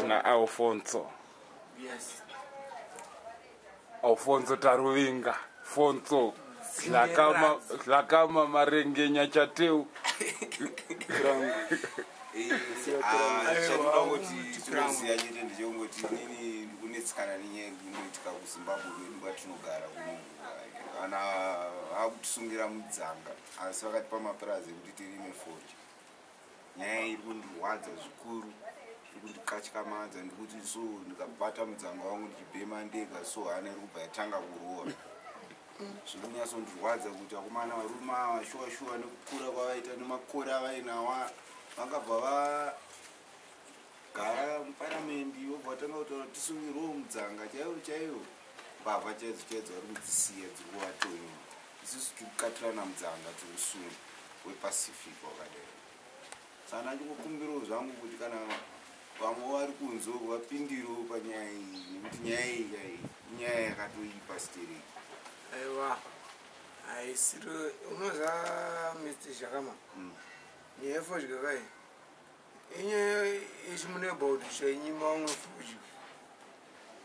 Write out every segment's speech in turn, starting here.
tina Alphonso. Yes. Alphonso Taruvinga. Fonso. Lakama marengenya chateu. Kunetsikana nenyaya inoitika kuZimbabwe kwedu kwatinogara kuno kana akutisungira mudzanga asi vakatipa mapurazi ekuti tirime foji. Nyaya iri kundirwadza zvikuru, iri kundikatyamadza ndikuti so ndikabata mudzanga wangu ndichibhema ndega so hana iri kubva yatanga kurova. Zviri kunyatsondirwadza kuti akomana varume ava shuwa nekukura kwavaita nemakore avainawa vakabva gara muparamendi vobva vatanga kutaura tisungirwewo mudzanga chaiwo mbavha chaidzo vari kudzisiya dziri kuvatonyi. Isusu tiri kukatirana mudzanga tiusunga wepacific wakadai. Saka ndichingokumbirawo zvangu kuti kana vamwe vari kunze vapindirewo panyaya iyi nekuti nyaya iyi inyaya yakatoipa stereki. Aiwa, aisiro unoza Mr. Sheckom. Nyaya fodya kai. Inyaya yechimuneighbourhood chainyima umwe fodya.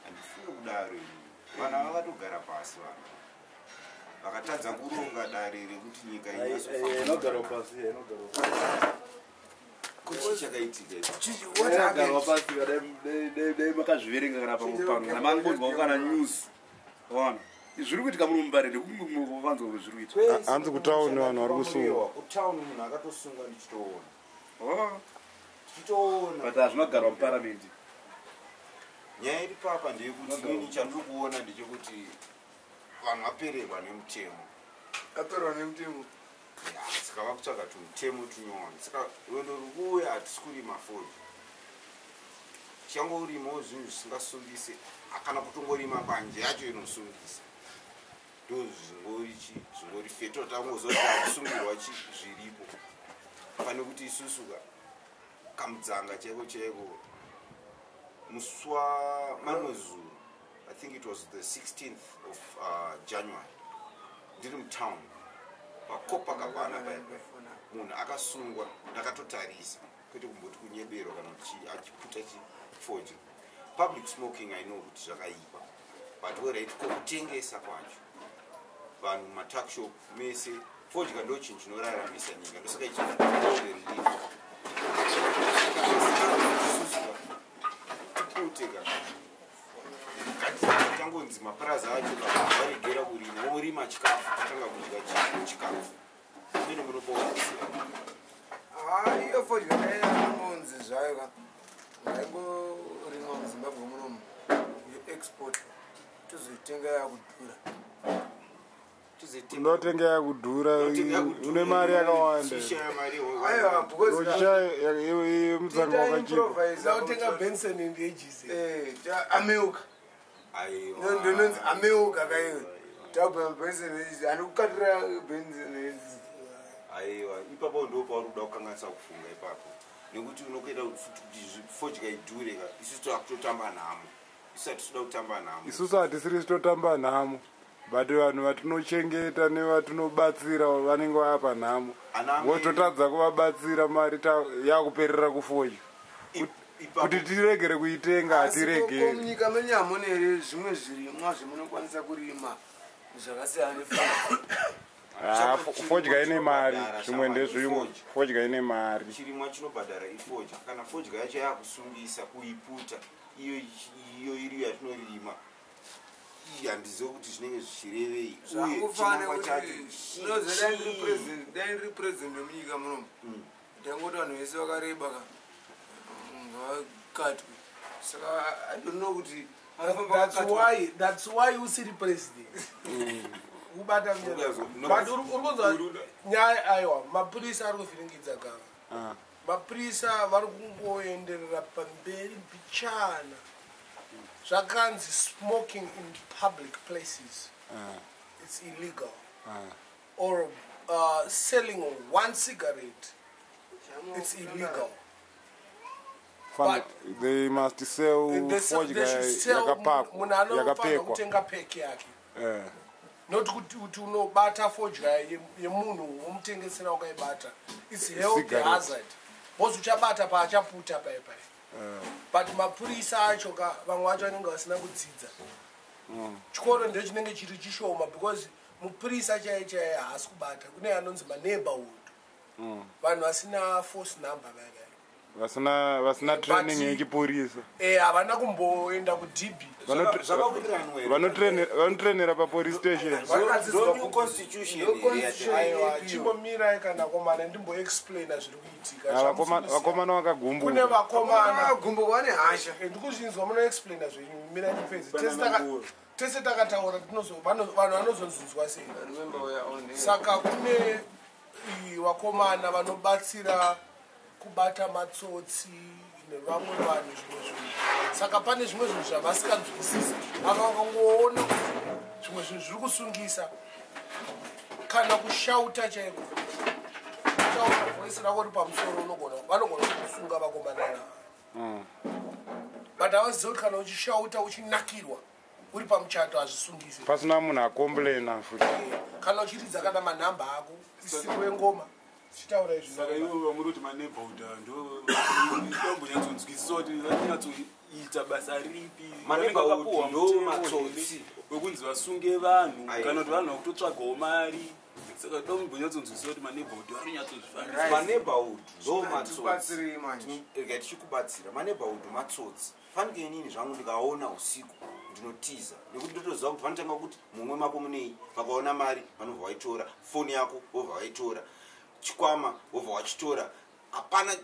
Handifuni kudaro ini. Vana vakatogara pasi vana. Vakatadza kuronga dare rekuti nyika inogara pasi. Kuti chakaitika. Vakagara pasi dai makazviverenga kana pamupano. Kana mangozwa kana news. Wana. Zviri kuitika muri Mbare ndekumwe vanzwa kuti zviri kuitika. Hanzi kutauni vanhu vari kusungwa. Kutauni munhu akatosungwa ndichitoona. But hazvinogara muparamendi. Nyaya iri papa ndeyekuti ini chandiri kuona ndechekuti vanhu vapererwa nemutemo. Apererwa nemutemo? Saka vakutsvaga tumutemo tunyowani. Saka rwendo rwukuuya hatisi kurima foji. Changorimawo zvinhu zvisingasungise kana kutongorima banje yacho inosungisa. Zvingori feto tangozoti akusungirwa zviripo. Pane kuti isusu kamudzanga chaiko muswa manozuru, I think it was the 16th of January, ndiri mutown pakopa kabana paipa munhu akasungwa ndakatotarisa kwete kumboti kunyebero kana achiputa chifoji. Public smoking I know kuti zvakaipa, but where kutengesa kwacho vanhu matakshop mese fodya ndo chinhu chinoraramisa nyika, ndosaka ichiipa tiputeka tangonzi maparaza acho varegera kurima vorima chikafu tanga kudya chikafu mene munopowaisira iyo fodya naiyamonzi zvayo ngaimborimwa muZimbabwe munomu yeexport tozoitenga yakudhura. Unotenga yakudhura une mari yakawanda. Mudzanga wakachipa. Unotenga Benson and Ages. Ameuka. Ndononzi ameuka kaiwe. Tabva Benson and Ages anokatira Benson and Ages. Aiwa, ipapo ndo pauri kuda kukanganisa kufunga ipapo. Nekuti unokuita kuti fodya idhure isusu takutotamba nhamo. Isusu hatisuda kutamba nhamo. Isusu hatisiri totamba nhamo. But vanhu vatinochengeta nevatinobatsira vanenge vapa nhamo. Vototadza kuvabatsira mari yakuperera kufodya. Kuti tiregere kuitenga hatiregeri. Munyika menyu hamuna here zvimwe zvirimwa zvamunokwanisa kurima zvakasiyana nefodya? Fodya ine mari, zvimwe ndezvimwe. Fodya ine mari. Chirimwa chinobhadhara ifodya. Kana fodya yacho yakusungisa kuiputa iyo iri yatinorima. Handizivi kuti zvinenge zvichirevei uye chimangwa chacho ndiri president wemunyika munomu ndangoti vanhu vese vakareba vakatwe saka I don't know kuti that's why usiri president ubata but urikuzwa nyaya aiwa mapurisa ari kuvhiringidza Gaffa. Mapurisa vari kungoenderera pamberi mbichana zvakanzi smoking in public places it's illegal or selling one cigarette it's illegal. But they must sell fodya yakapekwa kutenga peki yake not kuti unobata fodya yemunhu womutengesera ukaibata it's health hazard bozi uchabata paachaputa paipai but mapurisa acho vamwe vacho vanenge vasina kudzidza chikoro ndo chinenge chiri chishoma because mupurisa chaiye haasi kubata kune anonzi maneighbourhood vanhu vasina force number vasina training yechipurisa havana kumboenda kudb vanotrainera papolice station chimbomirai kana komana ndimboexplaina zviri kuitika vakomana vakagumbuka kune vakomana gumbuka vane hasha ndikuzvinzwa munoexplaina zvenyu mirai mupedzi tese takataura vanhu vanozonzunzwa sei saka kune vakomana vanobatsira kubata matsotsi nevamwe vanhu zvimwe zvinhu saka pane zvimwe zvinhu zvavasinganzwisisi vakangoona zvimwe zvinhu zviri kusungisa kana kushauta chaiko kutaura voisi rako ri pamusoro vanogona kusunga vakomana nava but havaziva kuti kana uchishauta uchinakirwa uri pamuchato hazvisungisi pasina munhu akomplaina futi kana uchiridza kana manhamba ako isiku wengoma chitaura saka ivo vamuri kuti maneighbourhood ndombonyatsonzwisisa kuti vanyatsoita basa ripi maneighbourhood ndo matsotsi wekunzi vasunge vanhu kana kuti vanhu vakutotsvagawo mari saka ndombonyatsonzwisisa kuti maneighbourhood vanonyatsozvifanira maneighbourhood ndo matsotsi tichikubatsira maneighbourhood matsotsi fanike inini zvangu ndikaona usiku ndinotiza nekuti ndotoziva kuti vanotanga kuti mumwe mako munei vakaona mari vanobva vaitora foni yako vobva vaitora chikwama wobva wachitora hapana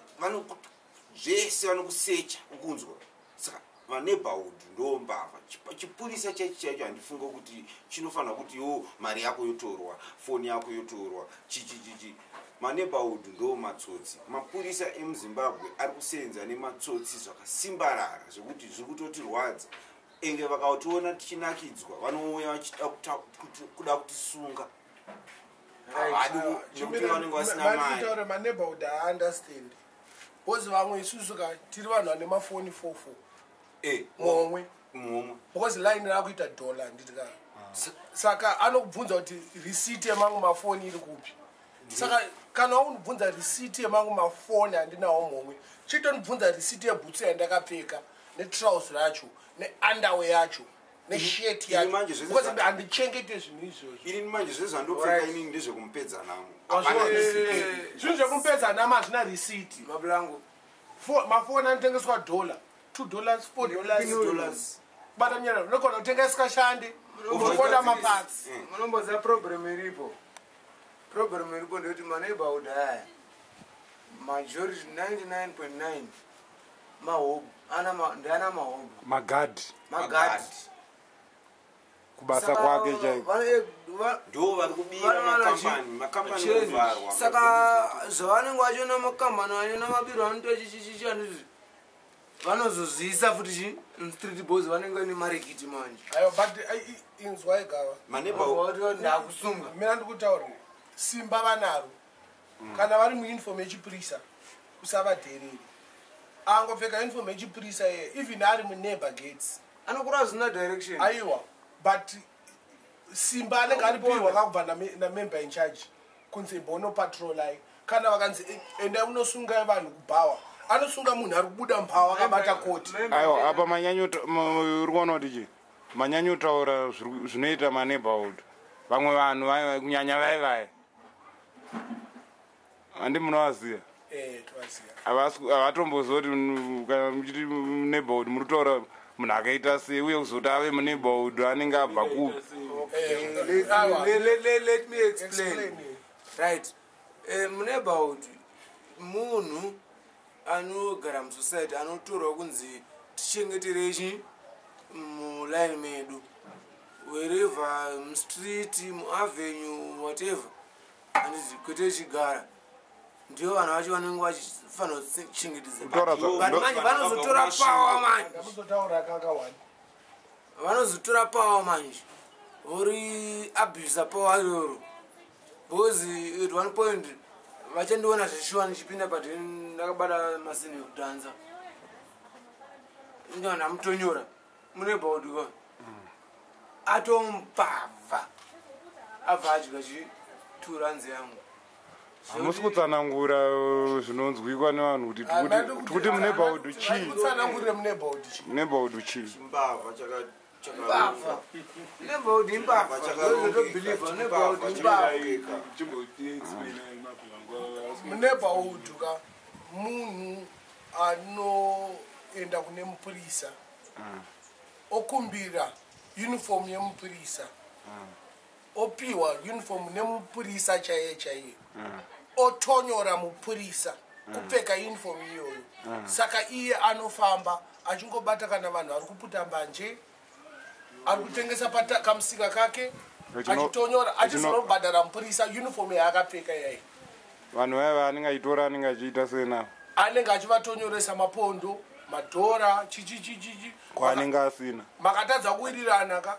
zvese vanokusecha ukunzwa saka maneighbourhood ndo mbavha chipurisa chaicho handifunga kuti chinofanira kuti mari yako yotorwa foni yako yotorwa chichichichi maneighbourhood ndo matsotsi mapurisa emuzimbabwe ari kusenza nematsotsi zvakasimbarara zvekuti zviri kutotirwadza enge vakationa tichinakidzwa vanouya vachida kuda kutisunga varikutaura maneighbourhood haaunderstand bcause vamwe isusu tiri vanhu vane mafoni 44 momwe because line rakuita dollar nditika saka anokubvunza kuti receipt yemangu mafoni iri kupi saka kana unibvunza receipt yemangu mafoni handinawo momwe chitonibvunza receipt yebhutsu yandakapfeka netrausi racho neunderwear yacho neshet yacho handichengete zvinhu izvozvo ini manje zvezvandopfeka inini ndezvekumupedza namo zvinhu zvekumpedza namo hazvina receipt mablango mafoni anotengeswa $2 $4 bata mnyana unogona kutenga isikashande unokonda maparts munomboziva problem iripo ndekuti maneighbourhood aya majority 99.9 mahobu ndiana mahobu magadi kubasa Saka kwake chaiko ndo vari kubira makambani ovharwa saka zvavanenge vachiona makambani vachiona mabiro vanoita chichichichi handizvi vanozozviisa futi street boys vanenge vaine marekiti manje ayo but inzwa igava ndakusunga mina ndikutaurira simba vanaro kana vari muuniform yechipurisa usavadhereri angopfeka uniform yechipurisa yeye even ari muneighbor gates anokura zvina direction aiwa but simba anenge aripihwa kakubva namember in charge kunzi bono patrol ai kana vakanzi enda unosunga vanhu kubhawa anosunga munhu ari kubuda mubhawa akabata koti aiwa apa uri kuona kuti chii manyanyotaura zvinoita maneighbourhood vamwe vanhu kunyanya vaivaya handi munovaziva havatomboziva kuti kana muchiti neighbourhood muri kutaura munhu akaita sei uye kuzoti ave muneighbourhood anenge abva kupi let me explain right muneighbourhood munhu anogara musociety anotorwa kunzi tichengeterei muline medu wherever mustreet muavenue whatever andizi kwete chigara ndio vanhu vacho vanenge vachifanira kuchengetedza manje vanozotora power manje vanozotora power manje uri abuse power iroro because at one point vachandiona zveshuwa ndichipinda padhi ndakabata masini ekudanza ndona mutonyora muneighbourhood ko atombavha abva adya chitura nze yangu hamusi kutsanangura zvinonzwikwa nevanhu kuti muneighborhood chii kutsanangurire muneighborhood chii neighborhood chii Mbavha Mbavha. Neighborhood imbavha. muneighborhood ka munhu anoenda kune mupurisa okumbira uniform yemupurisa opiwa uniform nemupurisa chaiye otonyora mupurisa kupfeka uniform iyoyo saka iye anofamba achingobata kana vanhu ari kuputa mbanje ari kutengesa kamusika kake achitonyora achizonobhadhara mupurisa uniform yaakapfeka yai vanhu vaya anenge aitora anenge achiita senavo anenge achivatonyoresa mapondo madhora chichichichichi kwaanenge asina makatadza kuwirirana ka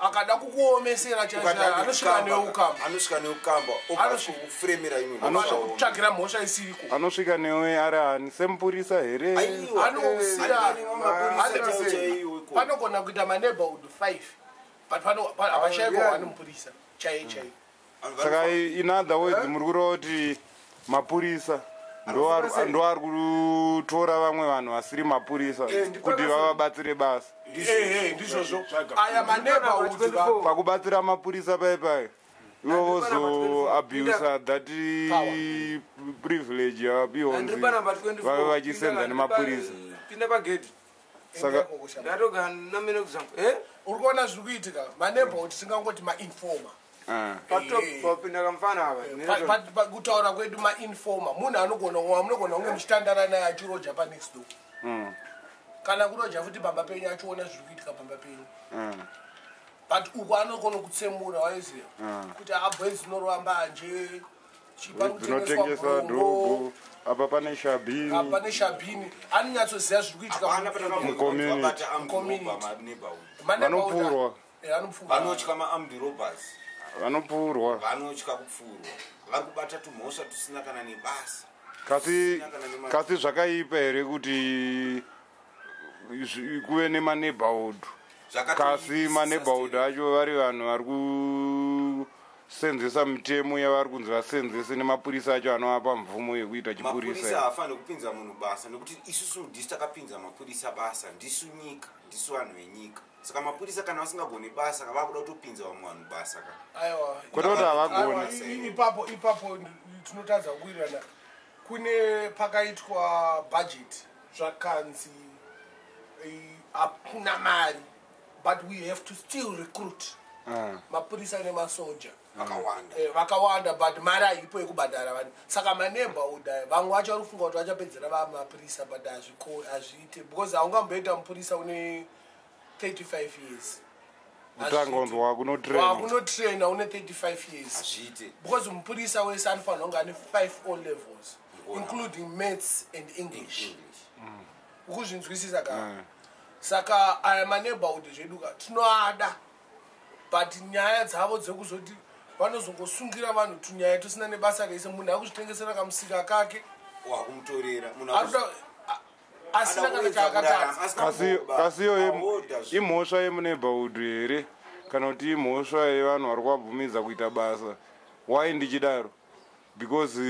akada kukuomesera chaanoshika neukamba ofuremera kutsvagira mhosva isiriko anosvika newe ari ani semupurisa here panogona kuita maneighborhood 5 but havashayikwa wani mupurisa chaiye chaiye saka in other words muri kureva kuti mapurisa ndo ari kutora vamwe vanhu vasiri mapurisa kuti vavabatsire basa ndizvozvo aya maneighborhood pakubatsira mapurisa paipai ivo vozoabusa that privilege yavapihonzi vave vachisenza nemapurisa pinda pagedhi saka ndatoga namene kuzangu uri kuona zviri kuitika maneighborhood tingangoti mainforma papinda kamfana ava kutaura kwedu mainforma munhu munogona kunge muchitandara naye achiroja panext door kana kuroja futi pamba penyu achiona zviri kuitika pamba penyu but uku anogona kutsemura waiziva kuti abwezi dzinorova mbanje dzinotengesa dhorobho apa pane shabhini anonyatsoziva zviri kuitika mucommunity vanotya maarmed robbers vanopfuurwa vanotya kupfuurwa vari kubata tumhosva tusina kana nebasa kasi zvakaipa here kuti kuve nemaneighborhood kasi maneighborhood acho vari vanhu vari kusenzesa mitemo yavari kunzi vasenzese nemapurisa acho anovapa mvumo yekuita chipurisa haafaniri kupinza munhu basa nekuti isusu ndisi takapinza mapurisa basa ndisu nyika ndisu vanhu venyika saka mapurisa kana vasingagoni basa vakuda kutopinza vamwe vanhu basa kwete kuti havagoni ipapo tinotadza kuwirirana kune pakaitwa budget zvakanzi hakuna mari but we have to still recruit mapurisa nemasoja vakawanda but mari haipo yekubhadhara vanhu saka maneighborhood vamwe vacho vari kufunga kuti vachapedzera vamapurisa but hazviite because haungamboita mupurisa une 35 years utangonzi wakunotraina une 35 years because mupurisa wese anofanira kunge ane 5 all levels including maths and english ukuzvinzwisisa ka saka aya maneighborhood zveduka tinoada but nyaya dzavo dzekuzoti vanozongosungira vanhu tunyaya tusina nebasa rese munhu akuzvitengesera kamusika kake wakumutorera asina kana chaakatadza kasiyo imhosva yemuneighborhood here kana kuti imhosva yevanhu vari kuabvumidza kuita basa why ndichidaro because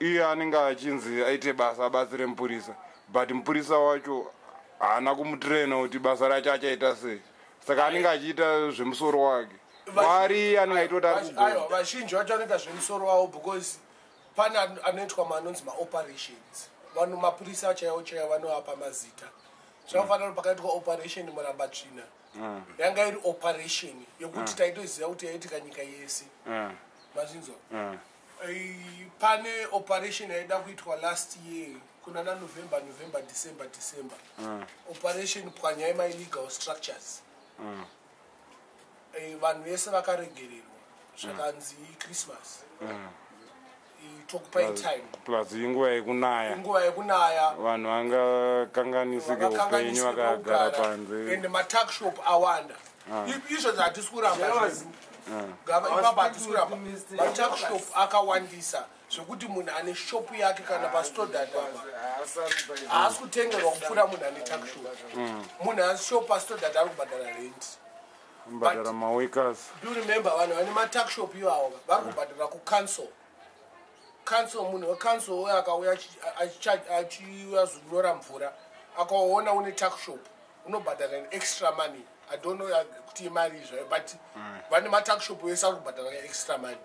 iye anenge achinzi aite basa abatsire mupurisa but mupurisa wacho haana kumutraina kuti basa racho achaita sei saka anenge achiita zvemusoro wake wari anenge aitota vazhinji vacho anoita zvemusoro wavo because pane anoitwa manonzi maoperations vanhu mapurisa chaiwo chaiwo vanovapa mazita zvakafanira kuti pakaitwa operation murambatsvina yanga iri operation yekuti taitoziva kuti yaitika nyika yese mazvinzwa pane operation yaida kuitwa last year kuna nanovember december operation pwanya yemaillegal structures vanhu vese vakaregererwa zvakanzi christmas tokupai time plus inguva yekunaya vanhu vangakanganisika upenyu vakagara panze and matakshop awanda izvozvo hatisi kuramba ipapo hatisi kuramba matakshop akawandisa zvekuti munhu ane shopu yake kana pastodadaba haasi kutengerwa kupfuura munhu ane takshop munhu ane shopu pastodada ari kubhadhara rent kubhadhara mawekas do remember vanhu vane matakshop iwawo vari kubhadhara kucancel council munhu wecouncil uyo akauya achiuya mvura akaona une tax shop unobhadhara extra money. I don't know kuti imari izvo but vane matax shop wese ari kubhadhara extra money.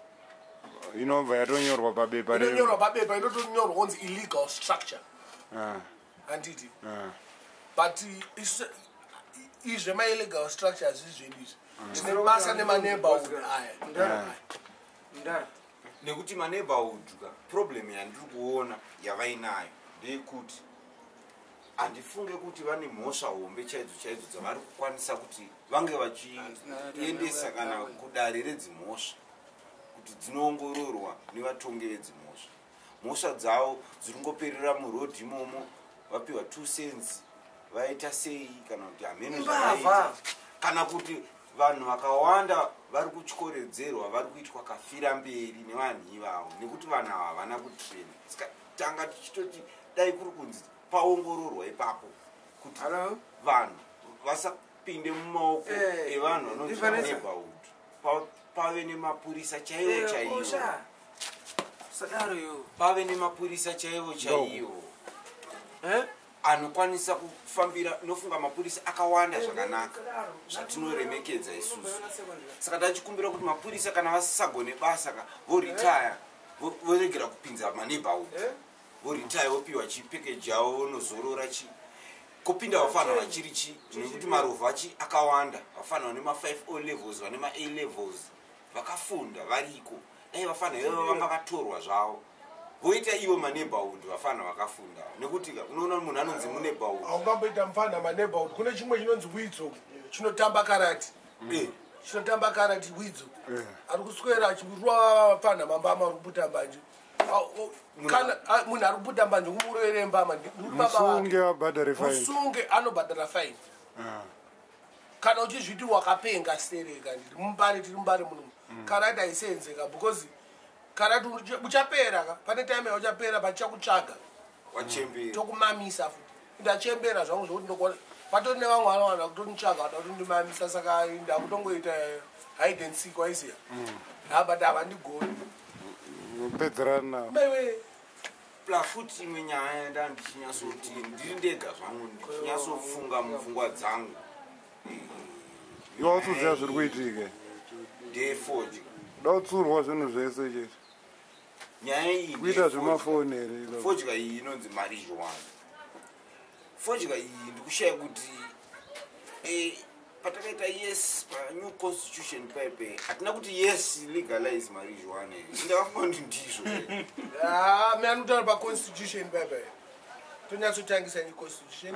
Inobva yatonyorwa pabepa inonyorwa pabepa inotonyorwa kunzi illegal structure handiti but izve ma-illegal structures izveni izvi tine basa nemaneighborhood aya nekuti maneighborhood problem yandiri kuona yavainayo ndeyekuti handifunge kuti vane mhosva hombe chaidzo chaidzo dzavari kukwanisa kuti vange vachiendesa kana kudare redzimhosva kuti dzinoongororwa nevatongi vedzimhosva. Mhosva dzavo dziringoperera murodhi imomo, vapiwa 2 cents vaita sei kana kuti hamene zvavaita kana kuti vanhu vakawanda vari kutyoredzerwa vari kuitwa kafira mberi nevanhu ivavo nekuti vanhu ava havana kutrena. Tanga tichitoti dai kuri kunzi paongororwa ipapo kuti vanhu vasapinde mumaoko evanhu vanonzi neighborhood, pave nemapurisa chaivo chaivo, pave nemapurisa chaivo chaivo anokwanisa kufambira. Nofunga mapurisa akawanda zvakanaka zvatinoremekedza isusu. Saka tachikumbira kuti mapurisa kana vasisagone basa voretire, voregera kupinza maneighborhood, voretire vopiwa chipackage yavo vonozorora kopinda vafana vachiri nekuti marovha akawanda, vafana vane ma5 O levels vane ma A levels vakafunda variko, dai vafana ivo vanga vatorwa zvavo voita ivo maneighborhood vafana vakafunda. Nekuti unoona munhu anonzi muneighborhood aungamboita mufana maneighborhood. Kune chimwe chinonzi Hwezha chinotamba karati, chinotamba karati Hwezha ari kuswera achirwa vafana mambama ari kutamba nje. Kana munhu ari kutamba nje kumurere mbama musunge abhadhare fine, musunge anobhadhara fine kana uchizviti wakapenga sereka. Ndiri Mbare, tiri Mbare muno karati haisenzeka because karati uchapera pane time yauchapera pachakutsvaga tokumamisa futi ndachembera zvangu zvokuti ndokona patori nevamwe vanowana kutonitsvaga vada kuti ndimamisa. Saka ndakutongoita hide and seek waiziya but havandigoni pedzerana plafuti. Imwe nyaya ndandichinyasoti ndiri ndega zvangu ndichinyasofunga mupfungwa dzangu iwe utsuziva zviri kuitike ndefoji dautsurwa zvinhu zvese chete nyaya iyi kuita zvemafoni here. fodya iyi inonzi marijuana. Fodya iyi ndikushaya kuti patakaita yes panew constitution paipe hatina kuti yes legalize marijuana. Ndakafunga kuti ndizvo mi anotaura paconstitution paipe tonyatsotangisa neconstitution.